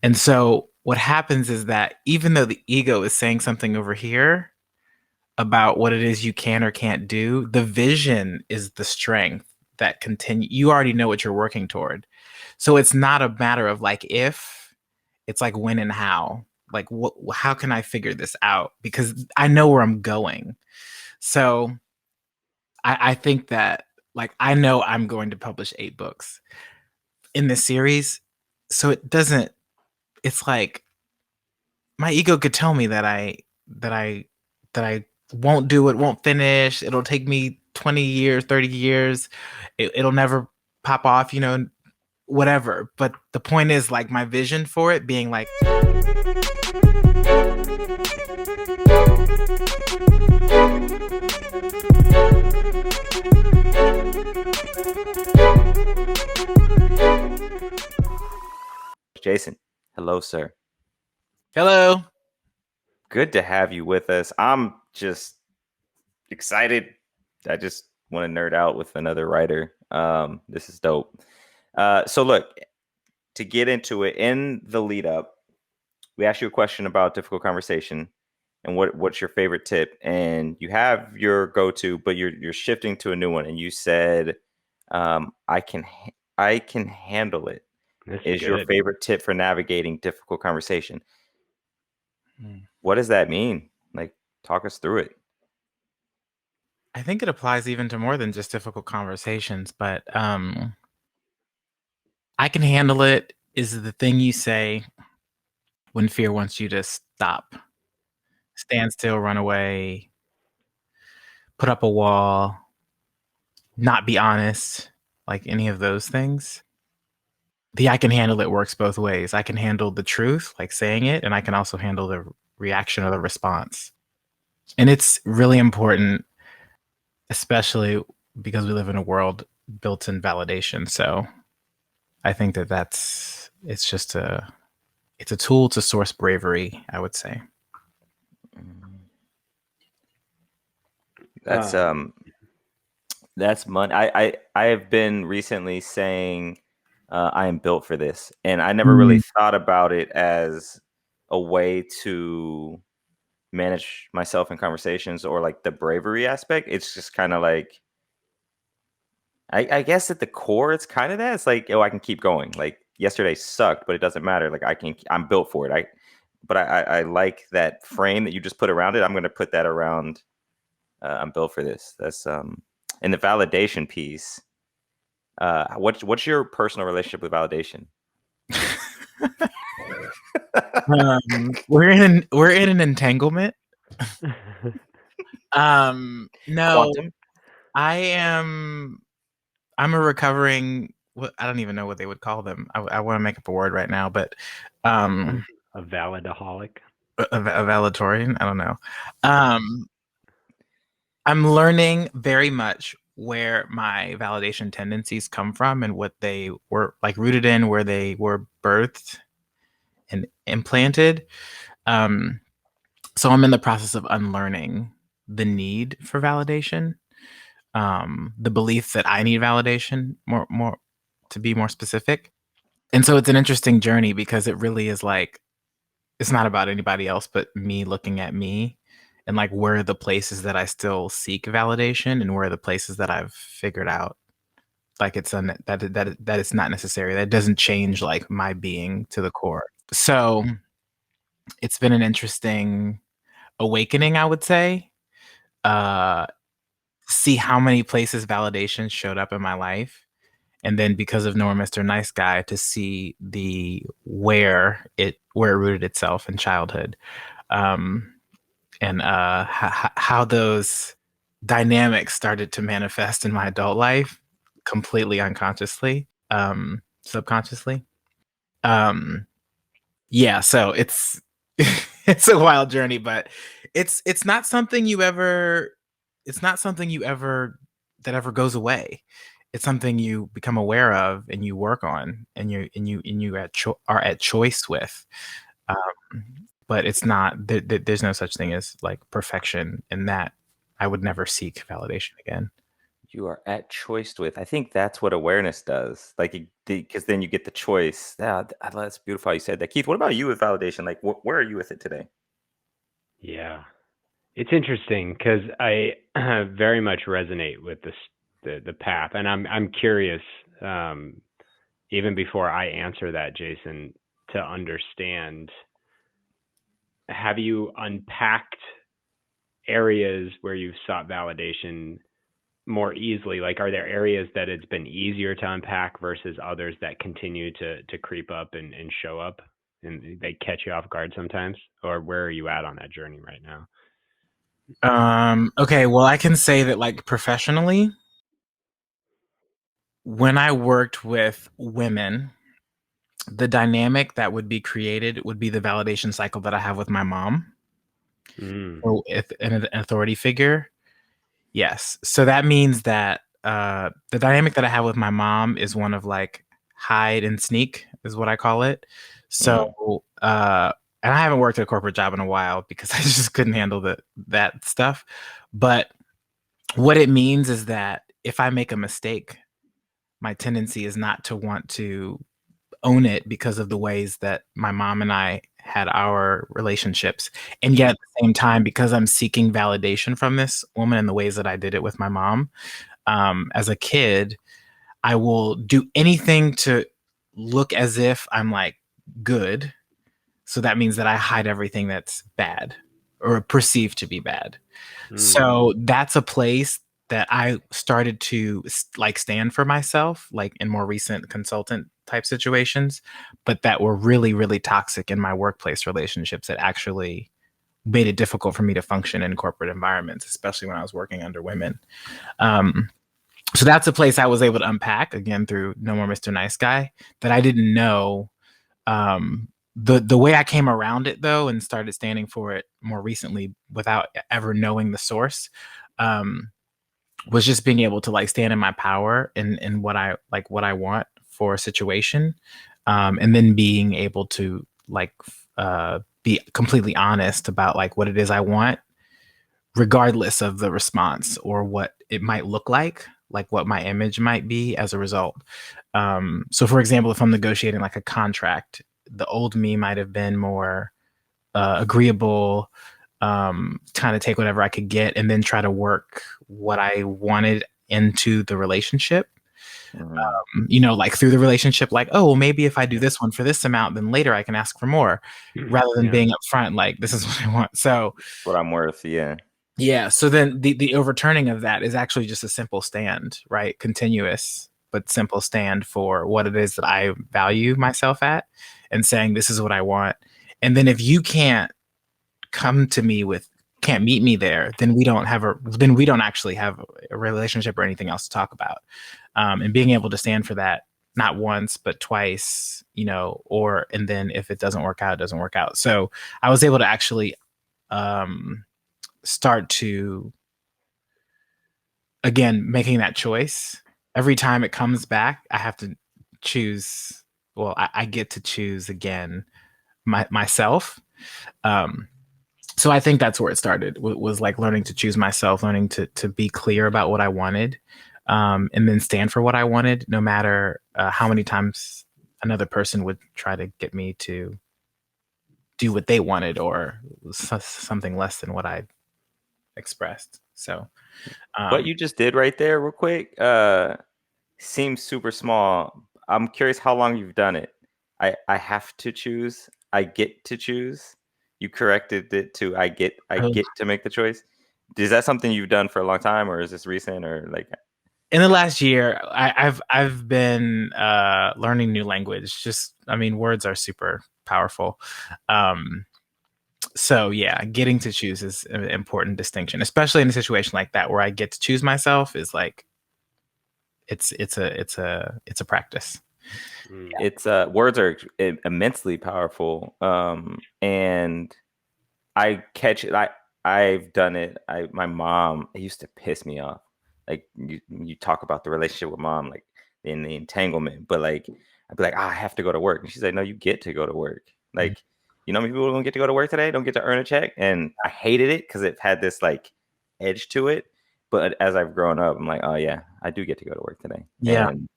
And so what happens is that even though the ego is saying something over here about what it is you can or can't do, the vision is the strength that continue. You already know what you're working toward. So it's not a matter of like if, it's like when and how. Like how can I figure this out? Because I know where I'm going. So I think that like I know I'm going to publish 8 books in this series. So it's like my ego could tell me that I that I won't do it, won't finish. It'll take me 20 years, 30 years. It'll never pop off, whatever. But the point is like my vision for it being like Jason, hello, sir. hello. Good to have you with us. I'm just excited. I just want to nerd out with another writer. This is dope. So look, to get into it, in the lead up, we asked you a question about difficult conversation and what's your favorite tip, and you have your go-to, but you're shifting to a new one, and you said, I can handle it. That's Is your good. favorite tip for navigating difficult conversation. Hmm. What does that mean? Like, talk us through it. I think it applies even to more than just difficult conversations, but I can handle it is the thing you say when fear wants you to stop, stand still, run away, put up a wall, not be honest, like any of those things. The I can handle it works both ways. I can handle the truth, like saying it, and I can also handle the reaction or the response. And it's really important, especially because we live in a world built in validation. So I think it's a tool to source bravery, I would say. That's money. I have been recently saying I am built for this, and I never really thought about it as a way to manage myself in conversations or like the bravery aspect. It's just kind of like, I guess at the core, it's kind of that. It's like, oh, I can keep going. Like yesterday sucked, but it doesn't matter. Like I'm built for it. I like that frame that you just put around it. I'm going to put that around. I'm built for this. That's and the validation piece. What's your personal relationship with validation? We're in an entanglement. No, Quantum? I'm a recovering. I don't even know what they would call them. I want to make up a word right now, but a validaholic, valedictorian. I don't know. I'm learning very much where my validation tendencies come from and what they were like rooted in, where they were birthed and implanted. So I'm in the process of unlearning the need for validation, the belief that I need validation, more to be more specific. And so it's an interesting journey because it really is like, it's not about anybody else but me looking at me and like where are the places that I still seek validation and where are the places that I've figured out like it's that it's not necessary. That doesn't change like my being to the core. So it's been an interesting awakening, I would say. See how many places validation showed up in my life. And then because of Nora Mr. Nice Guy to see the where it rooted itself in childhood. And how those dynamics started to manifest in my adult life completely unconsciously, subconsciously. Yeah, so it's it's a wild journey, but it's not something you ever that ever goes away. It's something you become aware of and you work on and you are at choice with. But it's not there's no such thing as like perfection in that. I would never seek validation again. you are at choice with. I think that's what awareness does. Like, because then you get the choice. Yeah, that's beautiful how you said that. Keith, what about you with validation? Like, where are you with it today? Yeah. It's interesting because I very much resonate with the path, and I'm curious, even before I answer that, Jason, to understand. Have you unpacked areas where you've sought validation more easily? Like, are there areas that it's been easier to unpack versus others that continue to creep up and show up and they catch you off guard sometimes? Or where are you at on that journey right now? Okay, well, I can say that, like, professionally, when I worked with women, the dynamic that would be created would be the validation cycle that I have with my mom Mm. or with an authority figure. Yes. So that means that the dynamic that I have with my mom is one of, like, hide and sneak, is what I call it. Mm, So, and I haven't worked at a corporate job in a while because I just couldn't handle that stuff. But what it means is that if I make a mistake, my tendency is not to want to own it because of the ways that my mom and I had our relationships. And yet at the same time, because I'm seeking validation from this woman in the ways that I did it with my mom, as a kid, I will do anything to look as if I'm, like, good. So that means that I hide everything that's bad or perceived to be bad. Mm. So that's a place that I started to like stand for myself, like in more recent consultant type situations, but that were really, really toxic in my workplace relationships that actually made it difficult for me to function in corporate environments, especially when I was working under women. Um, so that's a place I was able to unpack again through No More Mr. Nice Guy that I didn't know. The way I came around it though and started standing for it more recently without ever knowing the source, um, was just being able to, like, stand in my power and what I like, what I want for a situation, and then being able to, like, be completely honest about, like, what it is I want, regardless of the response or what it might look like what my image might be as a result. So, for example, if I'm negotiating, like, a contract, the old me might have been more agreeable, kind of take whatever I could get and then try to work what I wanted into the relationship. mhm. Like, through the relationship, like, oh, well, maybe if I do this one for this amount, then later I can ask for more, rather than Yeah. being upfront, like, this is what I want. So, What I'm worth, yeah. yeah. So then the overturning of that is actually just a simple stand, right? Continuous, but simple stand for what it is that I value myself at and saying, this is what I want. And then if you come to me with can't meet me there, then we don't actually have a relationship or anything else to talk about. And being able to stand for that not once but twice, or and then if it doesn't work out, it doesn't work out. So I was able to actually um, start to, again, making that choice every time it comes back. I have to choose. Well, I get to choose again myself. Um, so I think that's where it started, was like learning to choose myself, learning to be clear about what I wanted, and then stand for what I wanted, no matter how many times another person would try to get me to do what they wanted or something less than what I expressed. So, What um, you just did right there, real quick, seems super small. I'm curious how long you've done it. I have to choose. I get to choose. You corrected it to I get to make the choice. Is that something you've done for a long time, or is this recent, or like? in the last year, I've been learning new language. Just, I mean, words are super powerful. Um, so yeah, getting to choose is an important distinction, especially in a situation like that where I get to choose myself. Is like it's a practice. Mm. It's words are immensely powerful. And I catch it. I've done it. My mom, it used to piss me off. Like you talk about the relationship with mom, like in the entanglement, but like I'd be like, I have to go to work, and she's like, no, you get to go to work. Mhm. Like, people don't get to go to work today, don't get to earn a check, and I hated it because it had this like edge to it. But as I've grown up, I'm like, oh yeah, I do get to go to work today. Yeah. And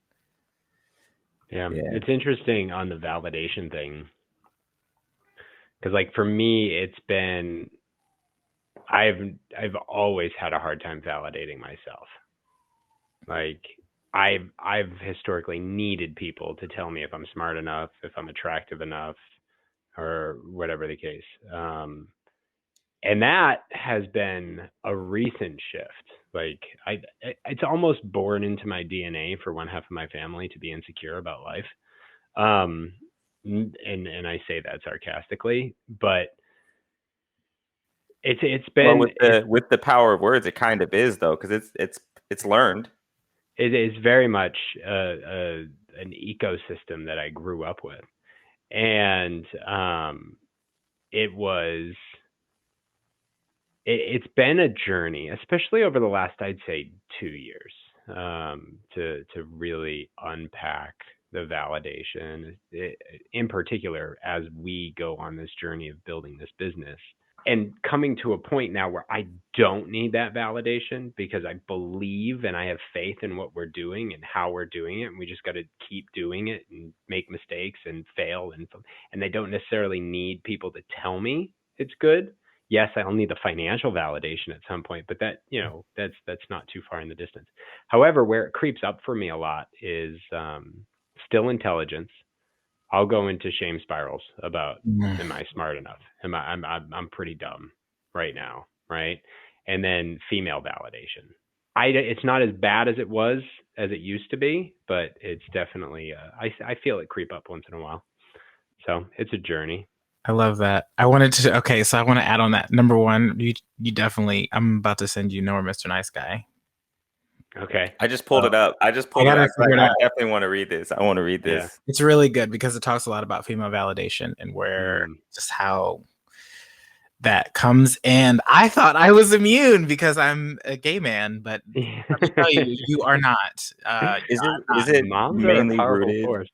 Yeah. yeah. It's interesting on the validation thing. Because like for me, it's been I've always had a hard time validating myself. Like I've historically needed people to tell me if I'm smart enough, if I'm attractive enough, or whatever the case. And that has been a recent shift. Like it's almost born into my DNA for one half of my family to be insecure about life. And I say that sarcastically, but it's Well, been with the power of words, it kind of is though, because it's learned. it is very much an ecosystem that I grew up with, and it's been a journey, especially over the last, I'd say, 2 years, to really unpack the validation, in particular, as we go on this journey of building this business. And coming to a point now where I don't need that validation because I believe and I have faith in what we're doing and how we're doing it. And we just got to keep doing it and make mistakes and fail. And they don't necessarily need people to tell me it's good. Yes, I'll need the financial validation at some point, but that, that's not too far in the distance. However, where it creeps up for me a lot is still intelligence. I'll go into shame spirals about, am I smart enough? I'm pretty dumb right now, right? And then female validation. It's not as bad as it used to be, but it's definitely I feel it creep up once in a while. So it's a journey. I love that. I want to add on that. Number one, you definitely, I'm about to send you Nor Mr. Nice Guy. Okay. I just pulled it up. I definitely want to read this. I want to read this. Yeah. It's really good because it talks a lot about female validation and where just how that comes. And I thought I was immune because I'm a gay man, but let me tell you, you are not. Is it moms mainly are a powerful rooted? force.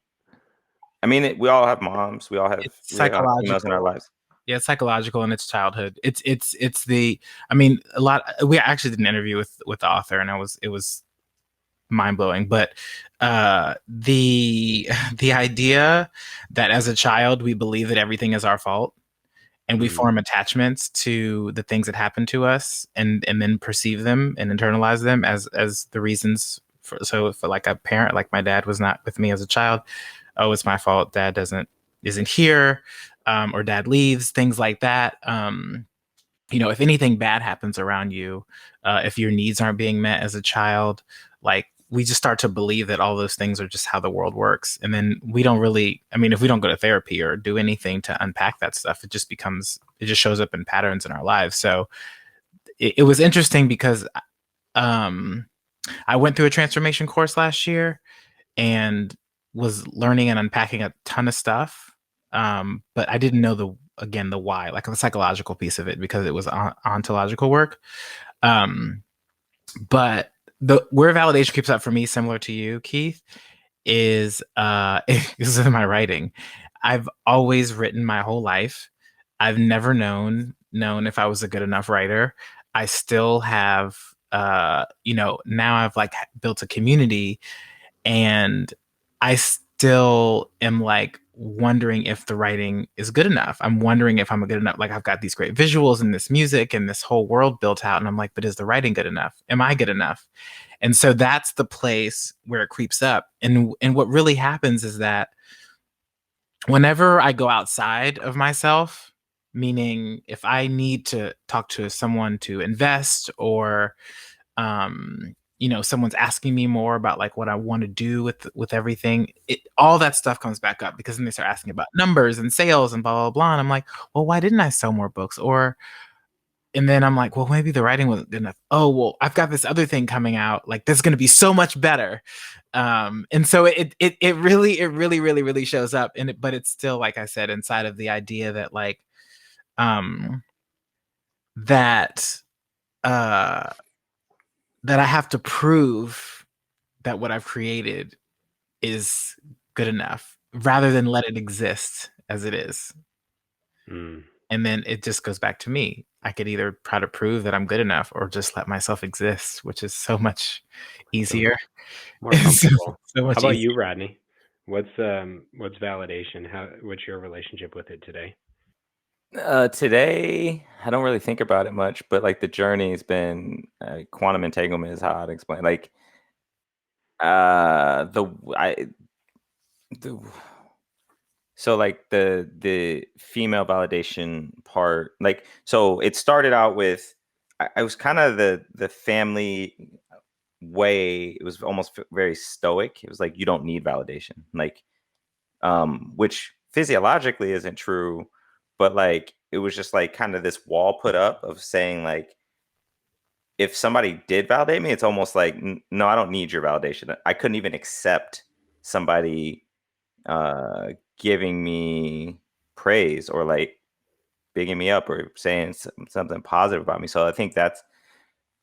I mean, we all have moms. We all have females in our lives. Yeah, it's psychological in its childhood. It's the. I mean, a lot. We actually did an interview with the author, and it was mind blowing. But the idea that as a child we believe that everything is our fault, and we form attachments to the things that happen to us, and then perceive them and internalize them as the reasons. For like a parent, like my dad was not with me as a child. Oh, it's my fault. Dad isn't here. Or dad leaves, things like that. If anything bad happens around you, if your needs aren't being met as a child, like we just start to believe that all those things are just how the world works. And then we don't really, if we don't go to therapy or do anything to unpack that stuff, it just shows up in patterns in our lives. So it was interesting because I went through a transformation course last year and was learning and unpacking a ton of stuff. But I didn't know the why, like the psychological piece of it, because it was ontological work. But where validation creeps up for me, similar to you, Keith, is is in my writing. I've always written my whole life. I've never known if I was a good enough writer. I still have, now I've like built a community, and I still am like wondering if the writing is good enough. I'm wondering if I'm good enough. Like I've got these great visuals and this music and this whole world built out. And I'm like, but is the writing good enough? Am I good enough? And so that's the place where it creeps up. And what really happens is that whenever I go outside of myself, meaning if I need to talk to someone to invest, or someone's asking me more about like what I want to do with everything, all that stuff comes back up, because then they start asking about numbers and sales and blah blah blah, and I'm like, well, why didn't I sell more books? And then I'm like, well, maybe the writing wasn't good enough. Oh, well, I've got this other thing coming out, like this is going to be so much better. And so it really shows up in it, but it's still, like I said, inside of the idea that like that that I have to prove that what I've created is good enough, rather than let it exist as it is. And then it just goes back to me. I could either try to prove that I'm good enough or just let myself exist, which is so much easier. More comfortable. So much How about easier. you, Rodney? What's validation? What's your relationship with it today? Today, I don't really think about it much, but like the journey has been quantum entanglement is how I'd explain. Like the I the so like the female validation part, like so it started out with I was kind of the family way. It was almost very stoic. It was like you don't need validation, like which physiologically isn't true, but like it was just like kind of this wall put up of saying like if somebody did validate me, it's almost like no, I don't need your validation. I couldn't even accept somebody uh giving me praise or like bigging me up or saying something positive about me. So I think that's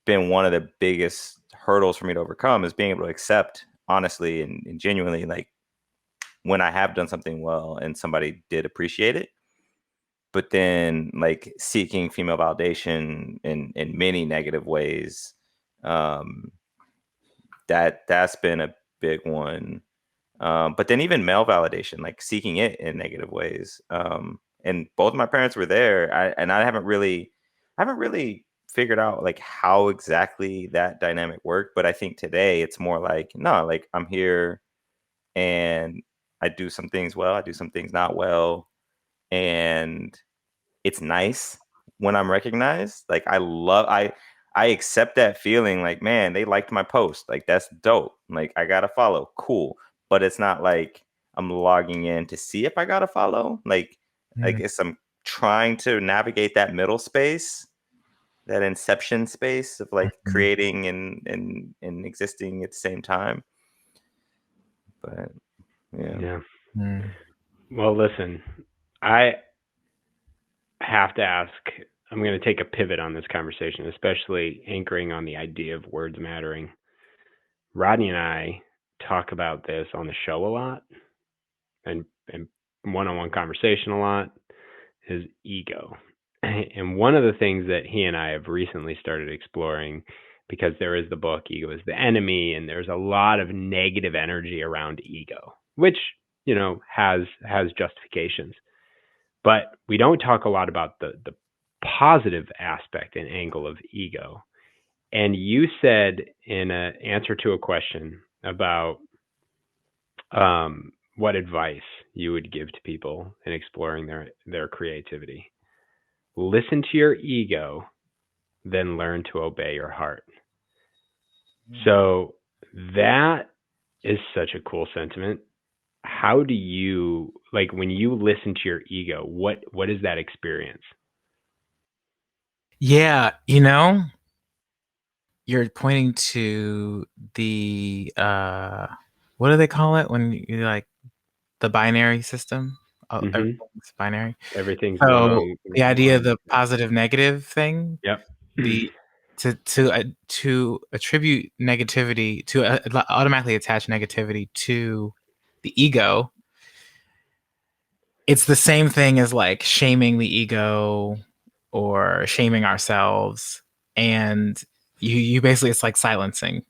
been one of the biggest hurdles for me to overcome is being able to accept honestly and genuinely like when I have done something well and somebody did appreciate it. But then like seeking female validation in many negative ways, um, that's been a big one. But then even male validation, like seeking it in negative ways. And both of my parents were there. I haven't really figured out like how exactly that dynamic worked. But I think today it's more like, no, like I'm here and I do some things well, I do some things not well. And it's nice when I'm recognized. Like I accept that feeling like, man, they liked my post. Like that's dope. Like I gotta follow. Cool. But it's not like I'm logging in to see if I gotta follow. Like I Mm, guess I'm trying to navigate that middle space, that inception space of like mhm, creating and existing at the same time. But yeah. Yeah. mm. Well, listen, I have to ask. I'm going to take a pivot on this conversation, especially anchoring on the idea of words mattering. Rodney and I talk about this on the show a lot and one-on-one conversation a lot, his ego. And one of the things that he and I have recently started exploring, because there is the book Ego is the Enemy, and there's a lot of negative energy around ego, which, has justifications. But we don't talk a lot about the positive aspect and angle of ego. And you said in an answer to a question about what advice you would give to people in exploring their creativity. Listen to your ego, then learn to obey your heart. So that is such a cool sentiment. How do you, like, when you listen to your ego, what is that experience? Yeah, you're pointing to the what do they call it when you like the binary system? Oh, Mm-hmm. everything's binary. Everything's So one. the idea of One. the positive negative thing, Yep. the to attribute negativity to automatically attach negativity to the ego, it's the same thing as like shaming the ego or shaming ourselves, and you basically, it's like silencing.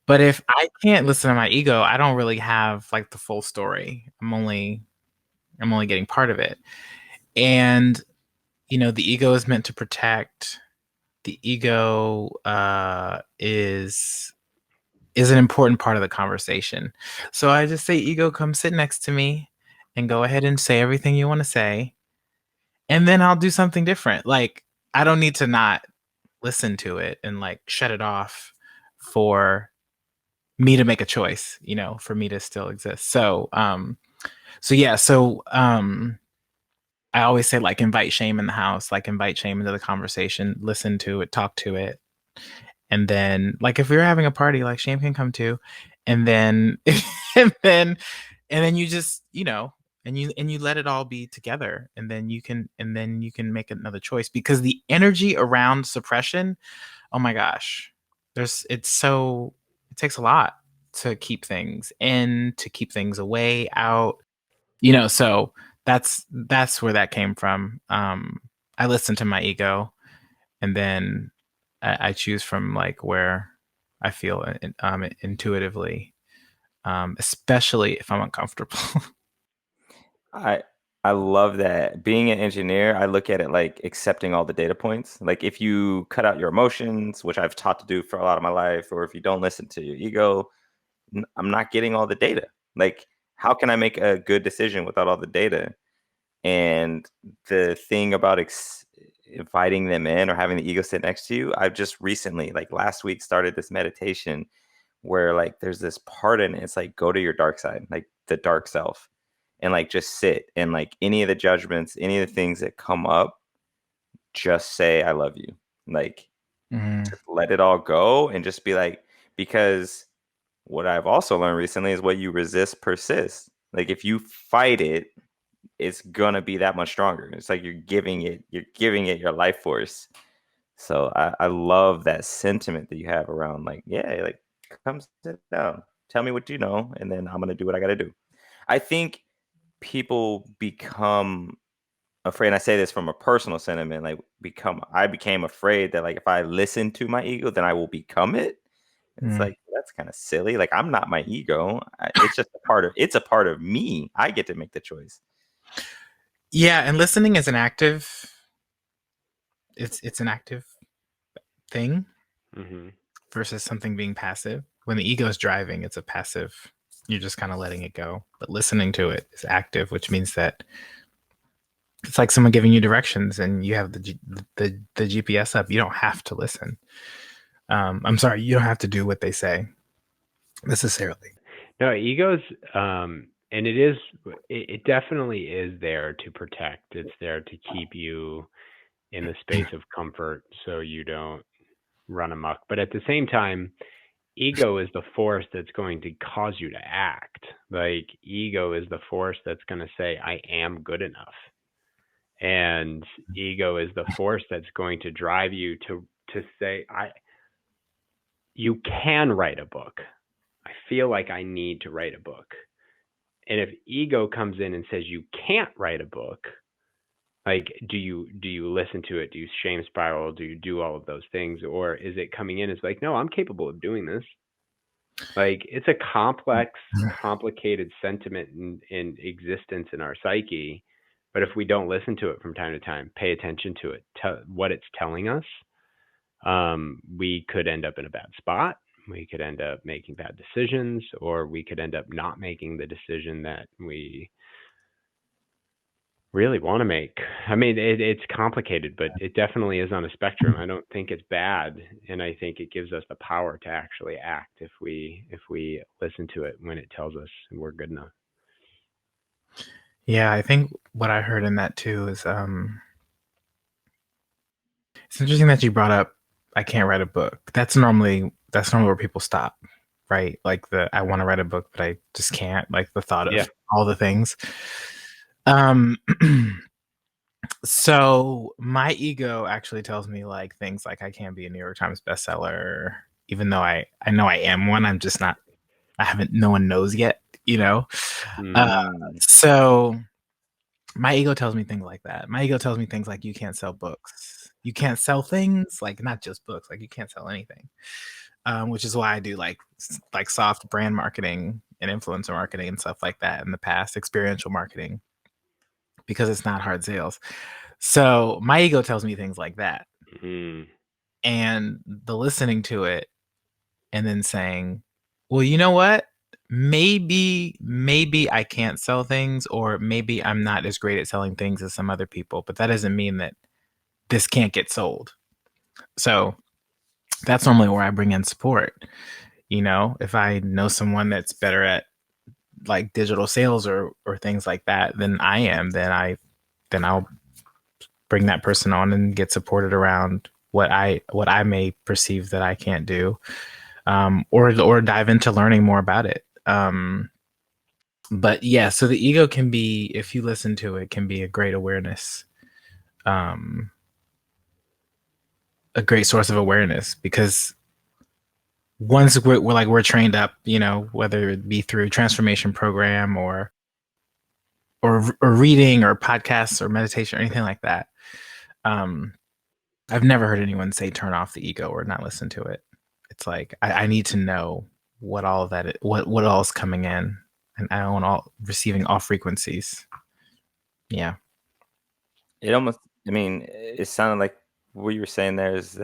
But if I can't listen to my ego, I don't really have like the full story. I'm only getting part of it. And the ego is meant to protect. The ego is an important part of the conversation. So I just say, ego, come sit next to me and go ahead and say everything you want to say. And then I'll do something different. Like, I don't need to not listen to it and like shut it off for me to make a choice, for me to still exist. So I always say, like, invite shame in the house, like invite shame into the conversation, listen to it, talk to it. And then, like, if we were having a party, like, shame can come too. And then and then you just, and you let it all be together, and then you can make another choice, because the energy around suppression, oh my gosh, it takes a lot to keep things in, to keep things away, out, so that's where that came from. I listen to my ego, and then I choose from like where I feel intuitively, especially if I'm uncomfortable. I I love that. Being an engineer, I look at it like accepting all the data points. Like if you cut out your emotions, which I've taught to do for a lot of my life, or if you don't listen to your ego, I'm not getting all the data. Like, how can I make a good decision without all the data? And the thing about inviting them in or having the ego sit next to you, I've just recently, like last week, started this meditation where like there's this part in it. It's like go to your dark side, like the dark self, and like just sit and like any of the judgments, any of the things that come up, just say I love you. Like Mm, just let it all go and just be like, because what I've also learned recently is what you resist persists. Like if you fight it, it's gonna be that much stronger. It's like you're giving it your life force. So I love that sentiment that you have around like, yeah, like come sit down. Tell me what you know, and then I'm gonna do what I gotta do. I think people become afraid, and I say this from a personal sentiment, like I became afraid that like if I listen to my ego, then I will become it. It's mm. like that's kind of silly. Like I'm not my ego. It's just a part of me. I get to make the choice. Yeah, and listening is an active. It's an active thing Mm-hmm. versus something being passive. When the ego is driving, it's a passive. You're just kind of letting it go. But listening to it is active, which means that it's like someone giving you directions, and you have the GPS up. You don't have to listen. I'm sorry, you don't have to do what they say necessarily. No, egos, and it definitely is there to protect. It's there to keep you in the space of comfort so you don't run amok. But at the same time, ego is the force that's going to cause you to act. Like ego is the force that's going to say, I am good enough. And ego is the force that's going to drive you to say, you can write a book. I feel like I need to write a book. And if ego comes in and says you can't write a book, like do you listen to it? Do you shame spiral? Do you do all of those things? Or is it coming in as like, no, I'm capable of doing this? Like it's a complex, complicated sentiment in existence in our psyche. But if we don't listen to it from time to time, pay attention to it, what it's telling us, we could end up in a bad spot. We could end up making bad decisions, or we could end up not making the decision that we really want to make. I mean, it's complicated, but it definitely is on a spectrum. I don't think it's bad, and I think it gives us the power to actually act if we listen to it when it tells us we're good enough. Yeah, I think what I heard in that too is it's interesting that you brought up I can't write a book. That's normally where people stop, right? Like I want to write a book, but I just can't. Like the thought of all the things. Um, so my ego actually tells me like things like I can't be a New York Times bestseller, even though I know I am one. I'm just not. I haven't. No one knows yet, you know. So my ego tells me things like that. My ego tells me things like you can't sell books. You can't sell things, like not just books, like you can't sell anything. Which is why I do like soft brand marketing and influencer marketing and stuff like that in the past, experiential marketing, because it's not hard sales. So my ego tells me things like that. And the listening to it and then saying, well, you know what? Maybe I can't sell things, or maybe I'm not as great at selling things as some other people, but that doesn't mean that this can't get sold. So that's normally where I bring in support. You know, if I know someone that's better at like digital sales or things like that than I am, then I'll bring that person on and get supported around what I may perceive that I can't do, or dive into learning more about it. But yeah, so the ego can be, if you listen to it, can be a great awareness, a great source of awareness, because once we're trained up, you know, whether it be through transformation program or reading or podcasts or meditation or anything like that, I've never heard anyone say turn off the ego or not listen to it. It's like I need to know what all of that is, what all is coming in, and I want all receiving all frequencies. Yeah. It almost, I mean, it sounded like what you were saying there is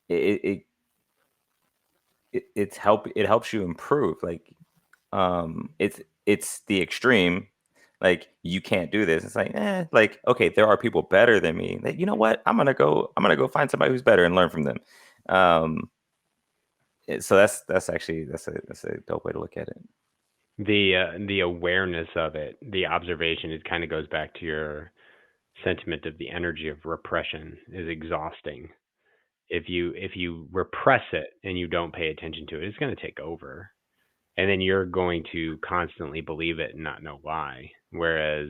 it it helps you improve. Like it's the extreme. Like you can't do this. It's like like okay, there are people better than me. Like, you know what? I'm gonna go find somebody who's better and learn from them. So that's actually that's a dope way to look at it. The awareness of it, the observation, it kind of goes back to your sentiment of the energy of repression is exhausting. If you repress it and you don't pay attention to it, it's going to take over, and then you're going to constantly believe it and not know why. Whereas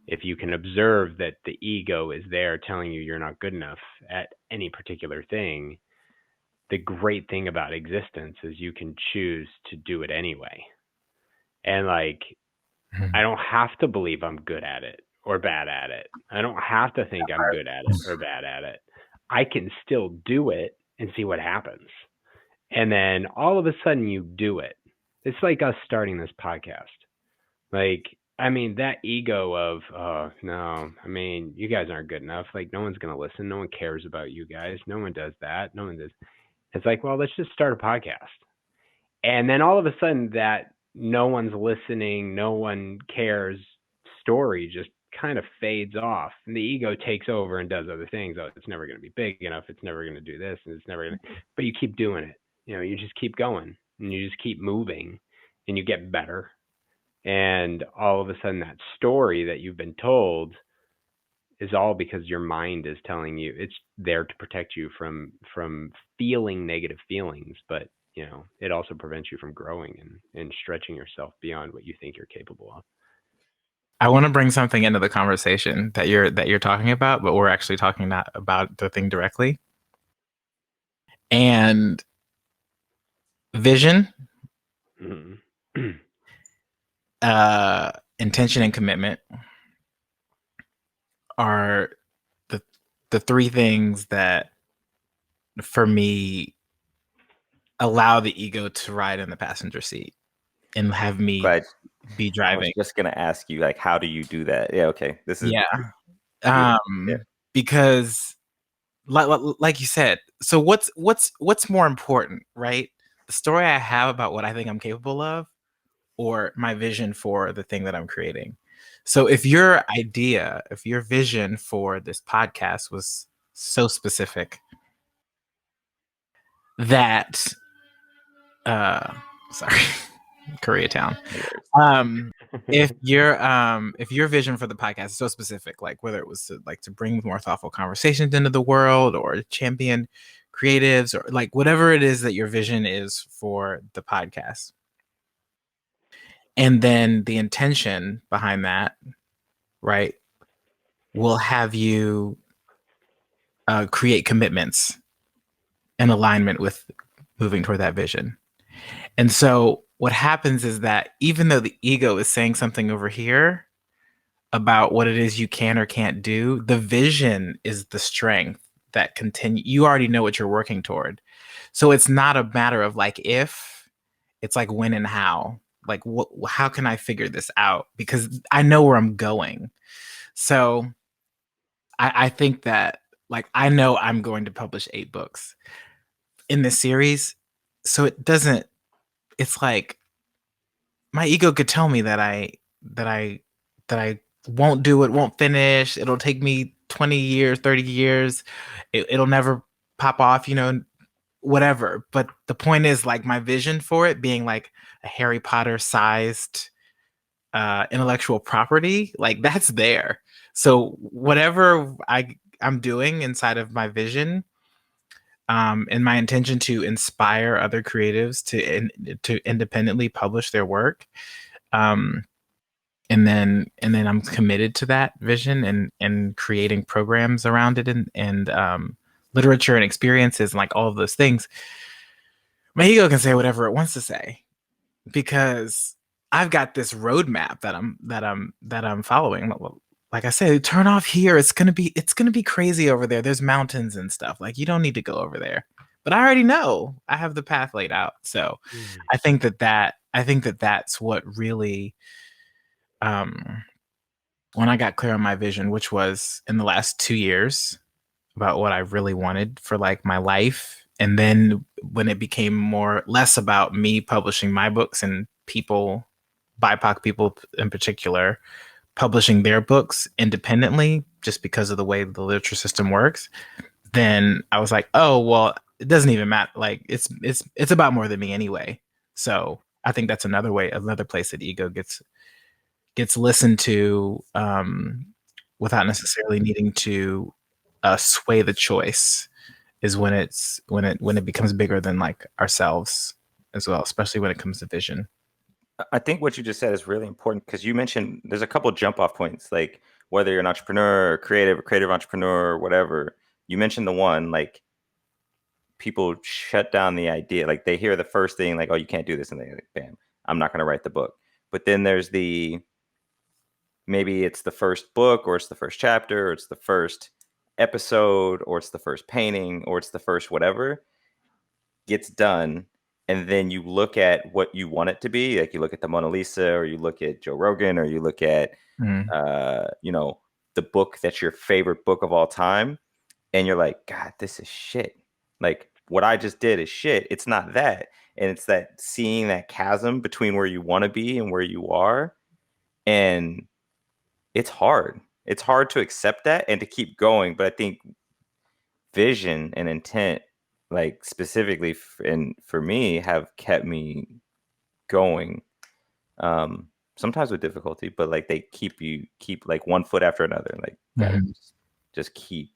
if you can observe that the ego is there telling you you're not good enough at any particular thing, the great thing about existence is you can choose to do it anyway. And like, I don't have to believe I'm good at it or bad at it. I don't have to think I'm good at it or bad at it. I can still do it and see what happens. And then all of a sudden you do it. It's like us starting this podcast. Like, I mean, that ego of, oh, no, I mean, you guys aren't good enough. Like, no one's going to listen. No one cares about you guys. No one does that. No one does. It's like, well, let's just start a podcast. And then all of a sudden that no one's listening, no one cares story just kind of fades off, and the ego takes over and does other things. Oh, it's never going to be big enough. It's never going to do this, and it's never going to. But you keep doing it. You know, you just keep going, and you just keep moving, and you get better. And all of a sudden, that story that you've been told is all because your mind is telling you it's there to protect you from feeling negative feelings, but you know, it also prevents you from growing and stretching yourself beyond what you think you're capable of. I want to bring something into the conversation that you're talking about, but we're actually talking not about the thing directly. And vision, Mm-hmm. intention, and commitment are the three things that, for me, allow the ego to ride in the passenger seat and have me be driving. I was just gonna ask you, like, how do you do that? Yeah, okay. This is because like you said, so what's more important, right? The story I have about what I think I'm capable of, or my vision for the thing that I'm creating. So if your vision for this podcast was so specific that sorry, Koreatown. If your vision for the podcast is so specific, like whether it was to bring more thoughtful conversations into the world, or champion creatives, or like whatever it is that your vision is for the podcast, and then the intention behind that, right, will have you create commitments in alignment with moving toward that vision. And so what happens is that even though the ego is saying something over here about what it is you can or can't do, the vision is the strength that continue. You already know what you're working toward. So it's not a matter of like if, it's like when and how. Like how can I figure this out? Because I know where I'm going. So I think that, like, I know I'm going to publish 8 books in this series. So it's like my ego could tell me that I won't do it, won't finish. It'll take me 20 years, 30 years. It'll never pop off, whatever. But the point is, like, my vision for it being like a Harry Potter sized intellectual property, like that's there. So whatever I'm doing inside of my vision, and my intention to inspire other creatives to independently publish their work, and then I'm committed to that vision and creating programs around it, and literature and experiences and like all of those things. My ego can say whatever it wants to say, because I've got this roadmap that I'm following. like I said, turn off here. It's gonna be crazy over there. There's mountains and stuff. Like you don't need to go over there. But I already know. I have the path laid out. So I think that that's what really when I got clear on my vision, which was in the last 2 years about what I really wanted for like my life. And then when it became less about me publishing my books and people, BIPOC people in particular, publishing their books independently just because of the way the literature system works, then I was like, oh well, it doesn't even matter. Like it's about more than me anyway. So I think that's another place that ego gets listened to without necessarily needing to sway the choice is when it becomes bigger than like ourselves as well, especially when it comes to vision. I think what you just said is really important because you mentioned there's a couple jump off points, like whether you're an entrepreneur or creative entrepreneur or whatever. You mentioned the one, like people shut down the idea, like they hear the first thing, like, oh, you can't do this, and they like, bam, I'm not going to write the book. But then there's maybe it's the first book, or it's the first chapter, or it's the first episode, or it's the first painting, or it's the first whatever gets done. And then you look at what you want it to be. Like you look at the Mona Lisa, or you look at Joe Rogan, or you look at, the book that's your favorite book of all time. And you're like, God, this is shit. Like what I just did is shit. It's not that. And it's that seeing that chasm between where you want to be and where you are. And it's hard. It's hard to accept that and to keep going. But I think vision and intent, like specifically for me, have kept me going. Sometimes with difficulty, but like they keep like one foot after another. Like gotta just keep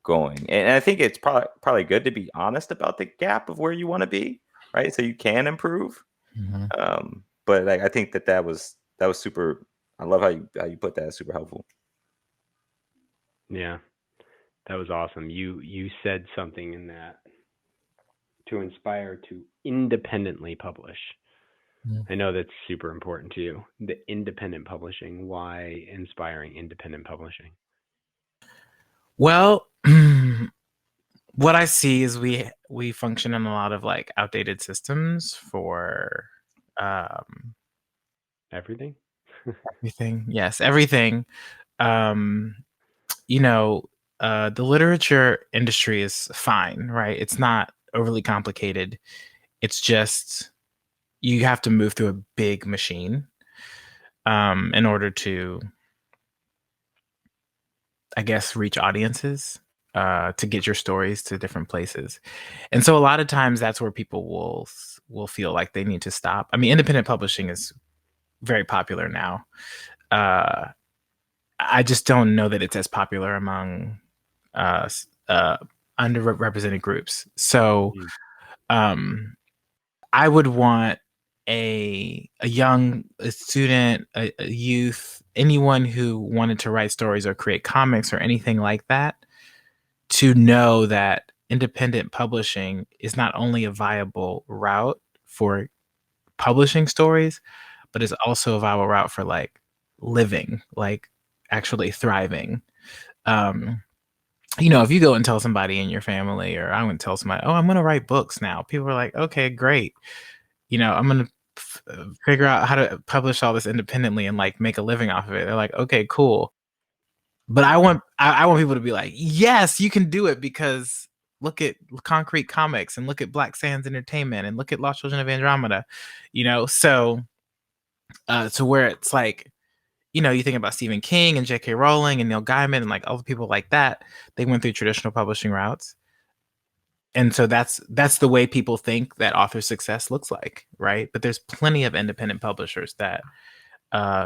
going. And I think it's probably good to be honest about the gap of where you want to be, right? So you can improve. But like I think that was super. I love how you put that. It's super helpful. Yeah, that was awesome. You said something in that to inspire to independently publish. I know that's super important to you. The independent publishing. Why inspiring independent publishing? Well, what I see is we function in a lot of like outdated systems for Everything. everything. Yes, everything. You know, the literature industry is fine, right? It's not overly complicated. It's just you have to move through a big machine in order to, I guess, reach audiences, to get your stories to different places. And so a lot of times that's where people will feel like they need to stop. I mean, independent publishing is very popular now. I just don't know that it's as popular among underrepresented groups. So I would want a student, a youth, anyone who wanted to write stories or create comics or anything like that, to know that independent publishing is not only a viable route for publishing stories, but is also a viable route for like living, like actually thriving. If you go and tell somebody in your family, or I would tell somebody, oh, I'm going to write books now. People are like, okay, great. I'm going to figure out how to publish all this independently and like make a living off of it. They're like, okay, cool. But I want people to be like, yes, you can do it, because look at Concrete Comics and look at Black Sands Entertainment and look at Lost Children of Andromeda, so to where it's like, you think about Stephen King and J.K. Rowling and Neil Gaiman and like all the people like that, they went through traditional publishing routes. And so that's the way people think that author success looks like, right? But there's plenty of independent publishers that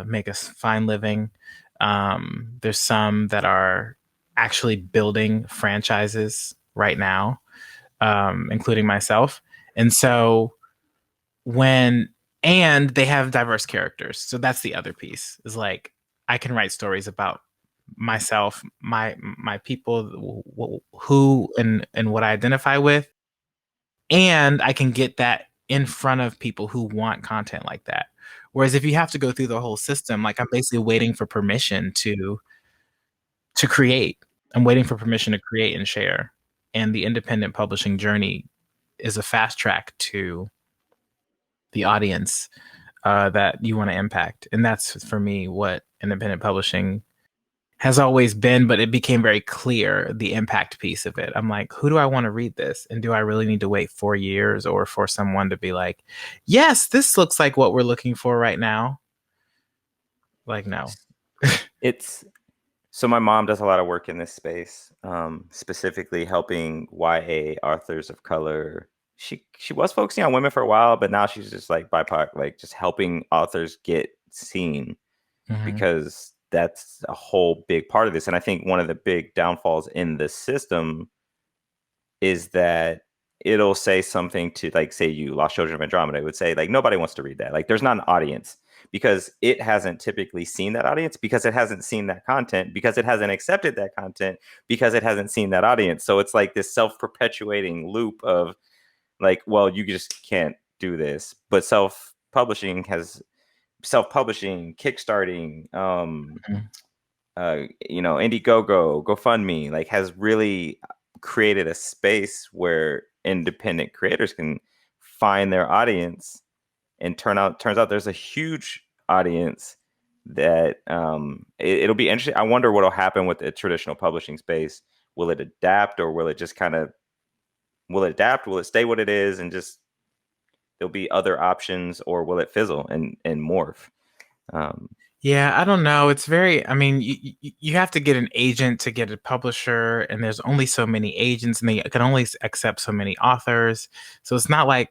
make a fine living. There's some that are actually building franchises right now, including myself. And so and they have diverse characters. So that's the other piece, is like, I can write stories about myself, my people, who and what I identify with. And I can get that in front of people who want content like that. Whereas if you have to go through the whole system, like I'm basically waiting for permission to create. I'm waiting for permission to create and share. And the independent publishing journey is a fast track to the audience that you want to impact. And that's, for me, what independent publishing has always been, but it became very clear, the impact piece of it. I'm like, who do I want to read this? And do I really need to wait 4 years or for someone to be like, yes, this looks like what we're looking for right now? Like, no. So my mom does a lot of work in this space, specifically helping YA authors of color. She was focusing on women for a while, but now she's just like BIPOC, like just helping authors get seen, because that's a whole big part of this. And I think one of the big downfalls in the system is that it'll say something to, like, say you Lost Children of Andromeda, it would say like, nobody wants to read that. Like, there's not an audience, because it hasn't typically seen that audience, because it hasn't seen that content, because it hasn't accepted that content, because it hasn't seen that audience. So it's like this self-perpetuating loop of like, well, you just can't do this. But self-publishing, kickstarting, Indiegogo, GoFundMe, like, has really created a space where independent creators can find their audience. And turns out there's a huge audience that it'll be interesting. I wonder what'll happen with the traditional publishing space. Will it adapt, or will it just will it adapt? Will it stay what it is and just there'll be other options, or will it fizzle and morph? Yeah, I don't know. It's very, I mean, you have to get an agent to get a publisher, and there's only so many agents, and they can only accept so many authors. So it's not like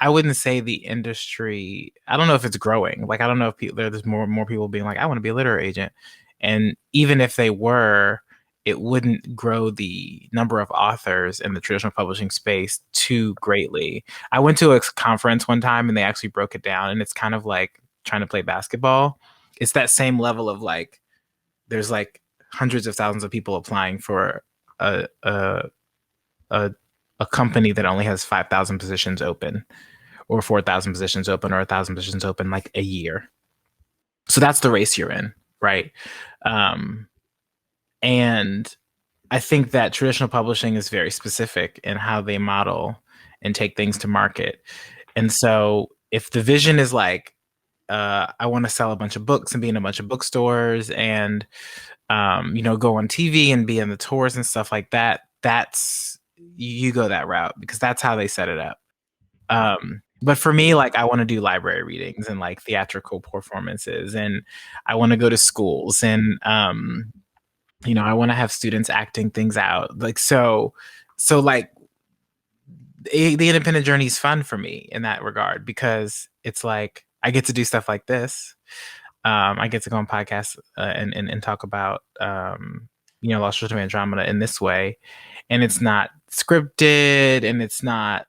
I wouldn't say the industry, I don't know if it's growing. Like, I don't know if there's more people being like, I want to be a literary agent. And even if they were, it wouldn't grow the number of authors in the traditional publishing space too greatly. I went to a conference one time and they actually broke it down, and it's kind of like trying to play basketball. It's that same level of like, there's like hundreds of thousands of people applying for a company that only has 5,000 positions open, or 4,000 positions open, or 1,000 positions open, like a year. So that's the race you're in, right? And I think that traditional publishing is very specific in how they model and take things to market. And so if the vision is like, I want to sell a bunch of books and be in a bunch of bookstores and, go on TV and be in the tours and stuff like that, you go that route, because that's how they set it up. But for me, like, I want to do library readings and like theatrical performances, and I want to go to schools, and, I want to have students acting things out. Like, so like the independent journey is fun for me in that regard, because it's like, I get to do stuff like this. I get to go on podcasts and talk about, Lost Children of Andromeda in this way. And it's not scripted, and it's not,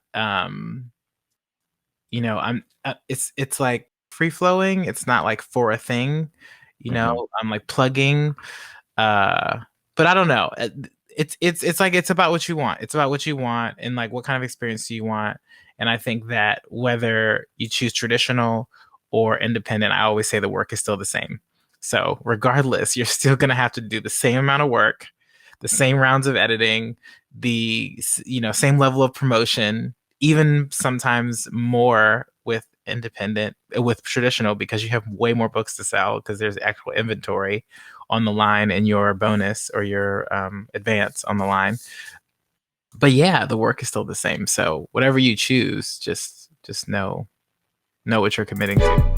it's like free flowing. It's not like for a thing, I'm like plugging, but I don't know. It's like, it's about what you want. It's about what you want, and like, what kind of experience do you want? And I think that whether you choose traditional or independent, I always say the work is still the same. So regardless, you're still going to have to do the same amount of work, the same rounds of editing, the, same level of promotion, even sometimes more with traditional, because you have way more books to sell, because there's actual inventory on the line and your bonus or your advance on the line. But yeah, the work is still the same. So whatever you choose, just know what you're committing to.